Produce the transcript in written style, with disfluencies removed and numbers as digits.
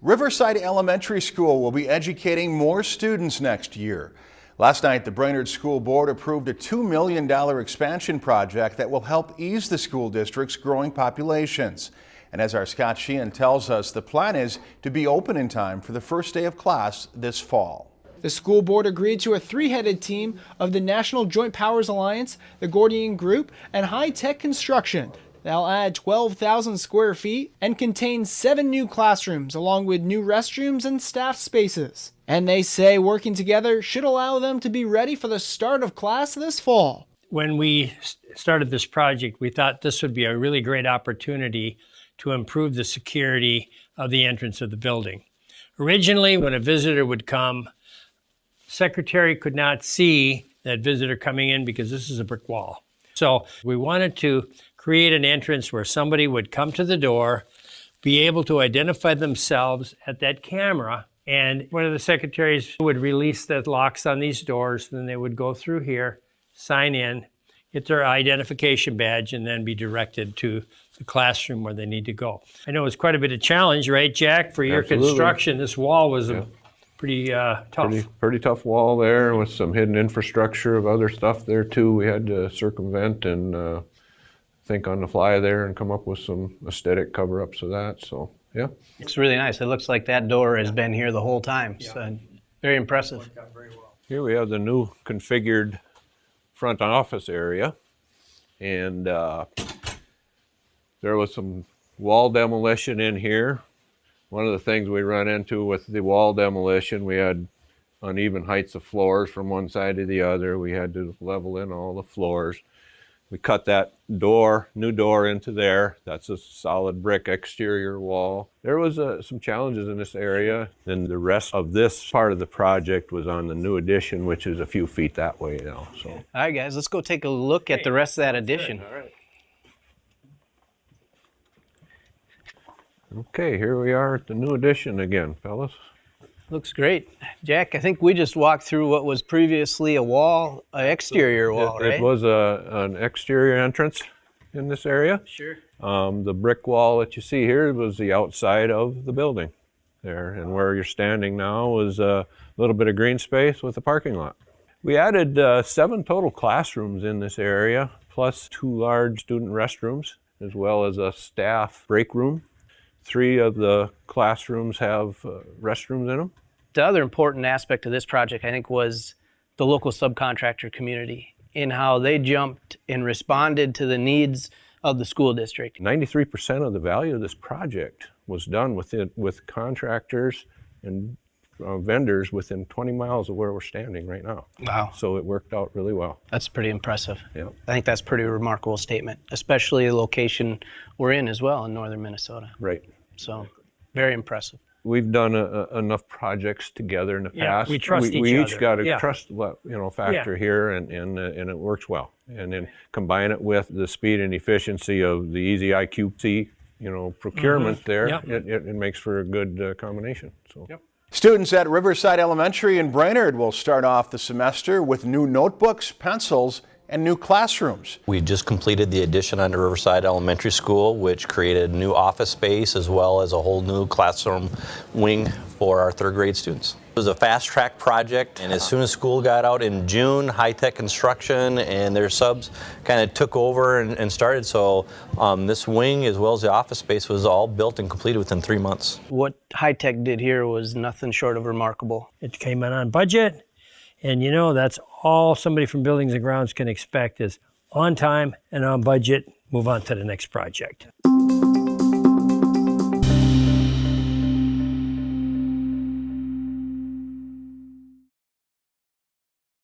Riverside Elementary School will be educating more students next year. Last night, the Brainerd School Board approved a $2 million expansion project that will help ease the school district's growing populations. And as our Scott Sheehan tells us, the plan is to be open in time for the first day of class this fall. The school board agreed to a three-headed team of the National Joint Powers Alliance, the Gordian Group, and high-tech construction. They'll add 12,000 square feet and contain 7 new classrooms along with new restrooms and staff spaces. And they say working together should allow them to be ready for the start of class this fall. When we started this project, we thought this would be a really great opportunity to improve the security of the entrance of the building. Originally, when a visitor would come, secretary could not see that visitor coming in because this is a brick wall. So we wanted to create an entrance where somebody would come to the door, be able to identify themselves at that camera, and one of the secretaries would release the locks on these doors, then they would go through here, sign in, get their identification badge, and then be directed to the classroom where they need to go. I know it's quite a bit of challenge, right, Jack, for your Absolutely. construction. This wall was a pretty tough. Pretty tough wall there with some hidden infrastructure of other stuff there too. We had to circumvent and think on the fly there and come up with some aesthetic cover-ups of that. So yeah, it's really nice. It looks like that door has been here the whole time. Yeah. So very impressive. Very well. here we have the new configured front office area, and there was some wall demolition in here. One of the things we run into with the wall demolition, we had uneven heights of floors from one side to the other. We had to level in all the floors. We cut that new door into there. That's a solid brick exterior wall. There was some challenges in this area. Then the rest of this part of the project was on the new addition, which is a few feet that way now. So, All right, guys, let's go take a look at the rest of that addition. All right. okay, here we are at the new addition again, fellas. Looks great. Jack, I think we just walked through what was previously a wall, an exterior wall, right? It was an exterior entrance in this area. Sure. The brick wall that you see here was the outside of the building there, and where you're standing now is a little bit of green space with a parking lot. We added 7 total classrooms in this area, plus 2 large student restrooms, as well as a staff break room. 3 of the classrooms have restrooms in them. The other important aspect of this project, I think, was the local subcontractor community in how they jumped and responded to the needs of the school district. 93% of the value of this project was done with contractors and vendors within 20 miles of where we're standing right now. Wow. So it worked out really well. That's pretty impressive. Yeah. I think that's a pretty remarkable statement, especially the location we're in as well in northern Minnesota. Right. So very impressive. We've done enough projects together in the past. we trust each we other. each got a Yeah. trust factor here, and it works well. And then combine it with the speed and efficiency of the ezIQC procurement there. Yep. It makes for a good combination. So. Yep. Students at Riverside Elementary in Brainerd will start off the semester with new notebooks, pencils, and new classrooms. We just completed the addition onto Riverside Elementary School, which created new office space as well as a whole new classroom wing for our 3rd grade students. It was a fast track project, and as soon as school got out in June, high-tech construction and their subs kind of took over and started. So this wing as well as the office space was all built and completed within 3 months. What high-tech did here was nothing short of remarkable. It came in on budget, and that's all somebody from Buildings and Grounds can expect is on time and on budget, move on to the next project.